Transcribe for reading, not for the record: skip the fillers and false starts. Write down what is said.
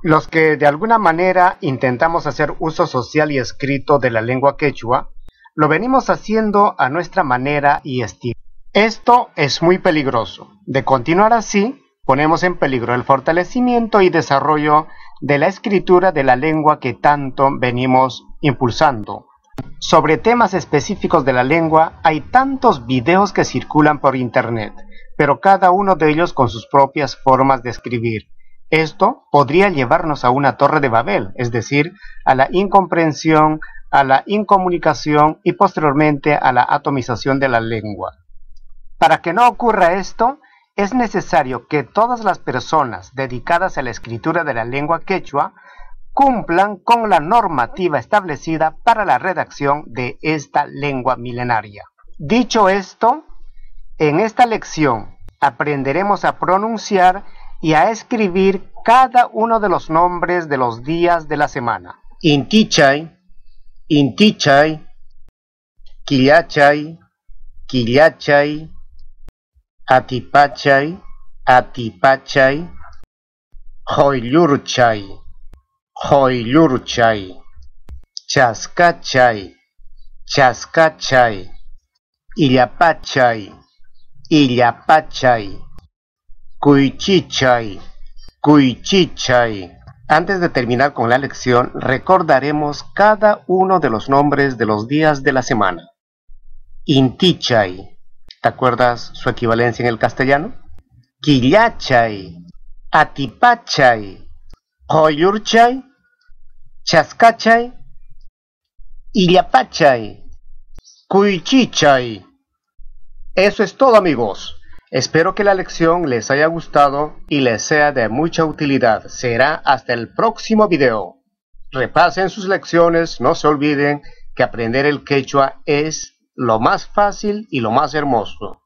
Los que de alguna manera intentamos hacer uso social y escrito de la lengua quechua, lo venimos haciendo a nuestra manera y estilo. Esto es muy peligroso. De continuar así, ponemos en peligro el fortalecimiento y desarrollo de la escritura de la lengua que tanto venimos impulsando. Sobre temas específicos de la lengua hay tantos videos que circulan por internet, pero cada uno de ellos con sus propias formas de escribir. Esto podría llevarnos a una torre de Babel, es decir, a la incomprensión, a la incomunicación y posteriormente a la atomización de la lengua. Para que no ocurra esto, es necesario que todas las personas dedicadas a la escritura de la lengua quechua cumplan con la normativa establecida para la redacción de esta lengua milenaria. Dicho esto, en esta lección aprenderemos a pronunciar y a escribir cada uno de los nombres de los días de la semana. Intichay, Intichay, Quillachay, Quillachay, Atipachay, Atipachay, Joyllurchay, Joyllurchay, Chascachay, Chascachay, Illapachay, Illapachay, Cuychichay, Cuychichay. Antes de terminar con la lección, recordaremos cada uno de los nombres de los días de la semana. Intichay, ¿te acuerdas su equivalencia en el castellano? Quillachay, Atipachay, Joyllurchay, Chascachay, Illapachay, Cuychichay. Eso es todo, amigos. Espero que la lección les haya gustado y les sea de mucha utilidad. Será hasta el próximo video. Repasen sus lecciones, no se olviden que aprender el quechua es lo más fácil y lo más hermoso.